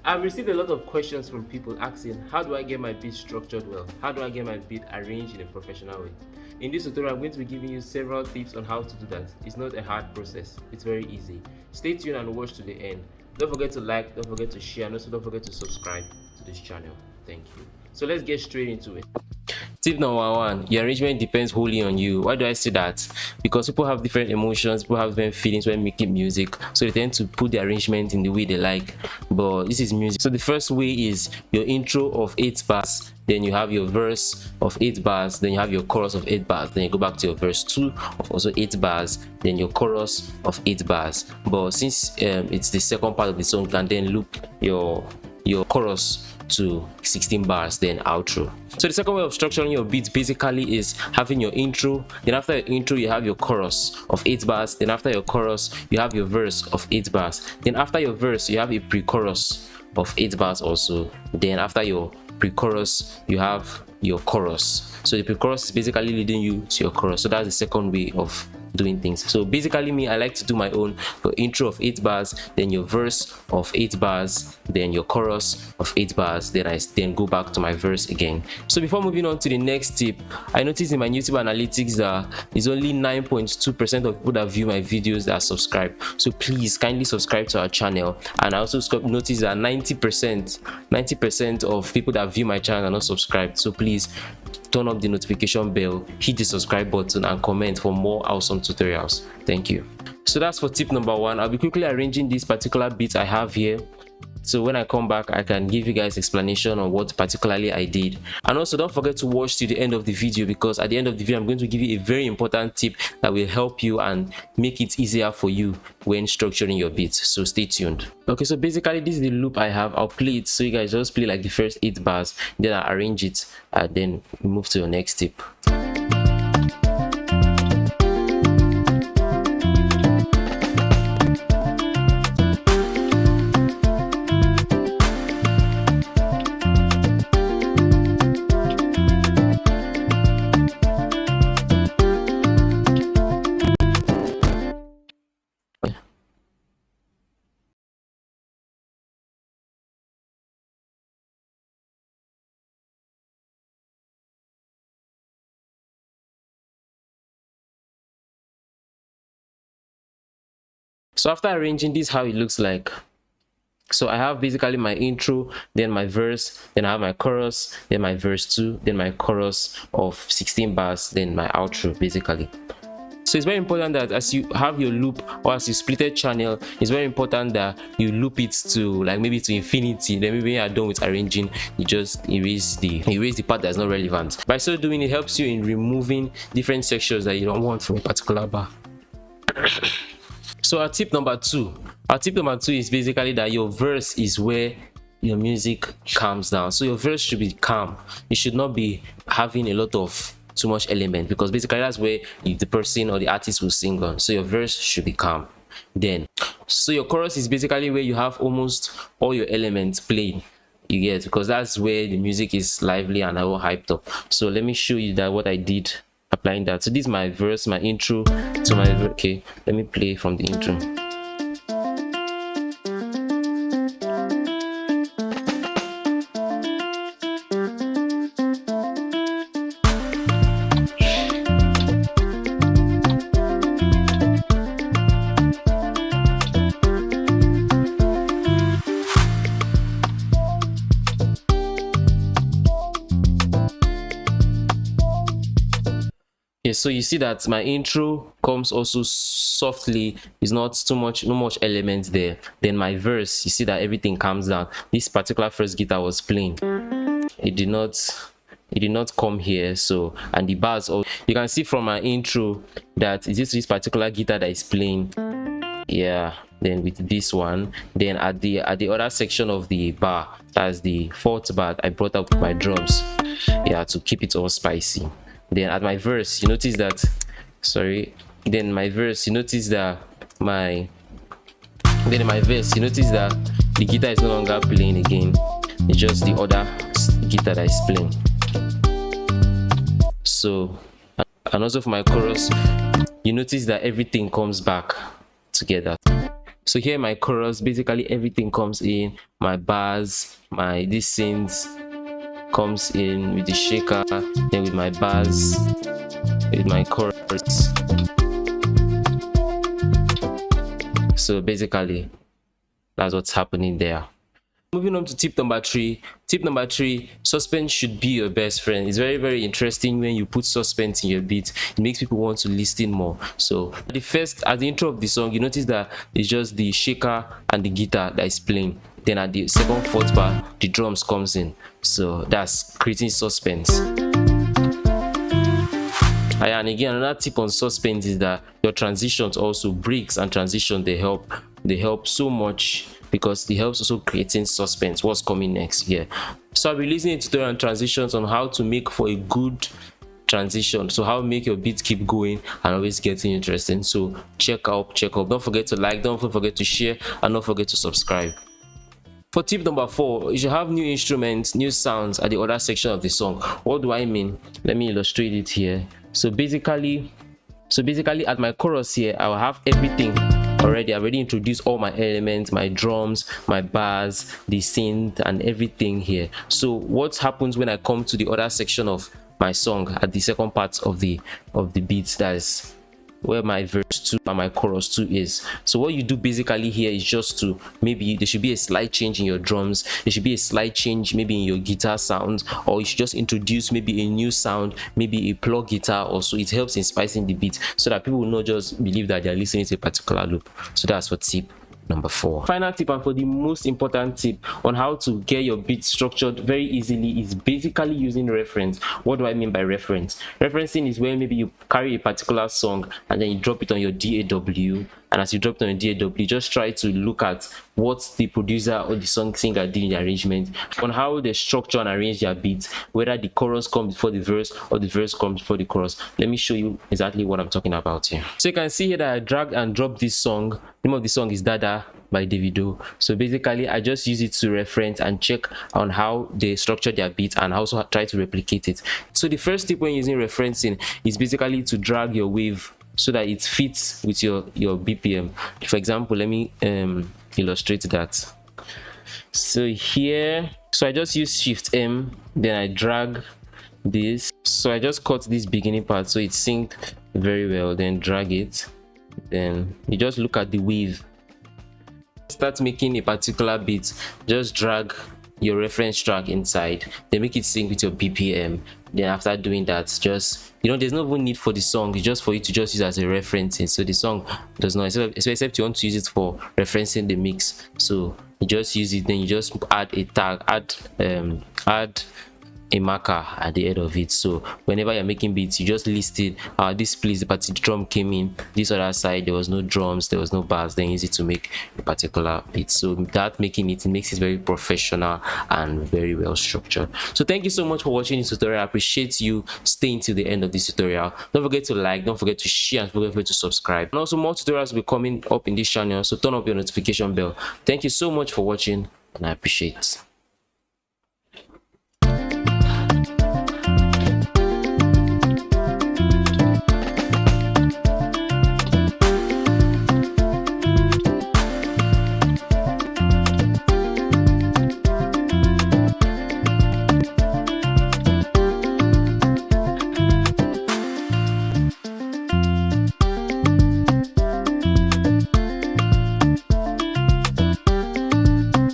I've received a lot of questions from people asking, how do I get my beat structured well? How do I get my beat arranged in a professional way? In this tutorial, I'm going to be giving you several tips on how to do that. It's not a hard process, it's very easy. Stay tuned and watch to the end. Don't forget to like, don't forget to share, and also don't forget to subscribe to this channel. Thank you. So let's get straight into it. Tip number one, your arrangement depends wholly on you. Why do I say that? Because people have different emotions, people have different feelings when making music, so they tend to put the arrangement in the way they like. But this is music. So the first way is your intro of 8 bars, then you have your verse of 8 bars, then you have your chorus of 8 bars, then you go back to your verse 2 of also 8 bars, then your chorus of 8 bars. But since it's the second part of the song, you can then loop your chorus to 16 bars, then outro. So the second way of structuring your beats basically is having your intro, then after your intro you have your chorus of 8 bars, then after your chorus you have your verse of 8 bars, then after your verse you have a pre-chorus of 8 bars also, then after your pre-chorus you have your chorus. So the pre-chorus is basically leading you to your chorus. So that's the second way of doing things. So basically me, I like to do my own. Your intro of 8 bars, then your verse of 8 bars, then your chorus of 8 bars, then I go back to my verse again. So before moving on to the next tip, I noticed in my YouTube analytics that it's only 9.2% of people that view my videos that are subscribed. So please kindly subscribe to our channel. And I also noticed that 90% of people that view my channel are not subscribed. So please turn up the notification bell, hit the subscribe button, and comment for more awesome tutorials. Thank you. So that's for tip number one. I'll be quickly arranging this particular beat I have here, so when I come back I can give you guys explanation on what particularly I did. And also don't forget to watch to the end of the video, because at the end of the video I'm going to give you a very important tip that will help you and make it easier for you when structuring your beats. So stay tuned. Okay, so basically this is the loop I have. I'll play it, so you guys just play like the first 8 bars, then I arrange it, and then move to your next tip. So after arranging, this is how it looks like. So I have basically my intro, then my verse, then I have my chorus, then my verse 2, then my chorus of 16 bars, then my outro basically. So it's very important that as you have your loop, or as you splitted channel, it's very important that you loop it to like maybe to infinity. Then maybe when you're done with arranging, you just erase the part that's not relevant. By so doing, it helps you in removing different sections that you don't want from a particular bar. So our tip number two is basically that your verse is where your music calms down. So your verse should be calm. It should not be having a lot of too much element, because basically that's where the person or the artist will sing on. So your verse should be calm. Then so your chorus is basically where you have almost all your elements playing, you get, because that's where the music is lively and all hyped up. So let me show you that what I did applying that. So this is my verse, my intro to my okay, let me play from the intro. Okay, so you see that my intro comes also softly, is not too much, no much elements there. Then my verse, you see that everything calms down. This particular first guitar was playing, it did not come here. So, and the bars also, you can see from my intro that is this particular guitar that is playing, yeah. Then with this one, then at the other section of the bar, that's the 4th bar, I brought up my drums, yeah, to keep it all spicy. Then at my verse, you notice that, then my verse, you notice that the guitar is no longer playing again. It's just the other guitar that is playing. So, and also for my chorus, you notice that everything comes back together. So here my chorus, basically everything comes in, my bars, my this synth comes in with the shaker, then with my bars, with my chorus. So basically that's what's happening there. Moving on to tip number 3. Tip number 3, suspense should be your best friend. It's very, very interesting when you put suspense in your beat. It makes people want to listen more. So at the intro of the song, you notice that it's just the shaker and the guitar that is playing. Then at the second fourth bar, the drums comes in. So that's creating suspense. And again, another tip on suspense is that your transitions, also breaks and transitions, they help so much, because it helps also creating suspense, what's coming next here. So I'll be releasing a tutorial on transitions, on how to make for a good transition, so how to make your beat keep going and always getting interesting. So check out. Don't forget to like, don't forget to share, and don't forget to subscribe. For tip number 4, you should have new instruments, new sounds at the other section of the song. What do I mean? Let me illustrate it here. So basically at my chorus here, I will have everything already. I already introduced all my elements, my drums, my bars, the synth, and everything here. So what happens when I come to the other section of my song, at the second part of the beat, that is where my verse 2 and my chorus 2 is. So what you do basically here is just to, maybe there should be a slight change in your drums, there should be a slight change maybe in your guitar sound, or you should just introduce maybe a new sound, maybe a plug guitar also. It helps in spicing the beat, so that people will not just believe that they're listening to a particular loop. So that's for tip number 4. Final tip, and for the most important tip on how to get your beat structured very easily, is basically using reference. What do I mean by reference? Referencing is where maybe you carry a particular song and then you drop it on your DAW, and as you drop it on your DAW, just try to look at what the producer or the song singer did in the arrangement, on how they structure and arrange their beats, whether the chorus comes before the verse or the verse comes before the chorus. Let me show you exactly what I'm talking about here. So you can see here that I drag and drop this song. The name of the song is Dada by Davido. So basically I just use it to reference and check on how they structure their beat, and also try to replicate it. So the first tip when using referencing is basically to drag your wave so that it fits with your BPM. For example, let me illustrate that. So here, so I just use Shift M, then I drag this. So I just cut this beginning part so it's synced very well, then drag it, then you just look at the wave. Start making a particular beat, just drag your reference track inside, then make it sync with your BPM. Then after doing that, just, there's no even need for the song, it's just for you to just use as a referencing. So the song does not, except you want to use it for referencing the mix. So you just use it, then you just add a tag, add a marker at the end of it. So whenever you're making beats, you just list it. This place, the particular drum came in, this other side there was no drums, there was no bars, then use it to make a particular beat. So that makes it very professional and very well structured. So thank you so much for watching this tutorial. I appreciate you staying till the end of this tutorial. Don't forget to like, don't forget to share, and don't forget to subscribe. And also more tutorials will be coming up in this channel, so turn up your notification bell. Thank you so much for watching, and I appreciate it.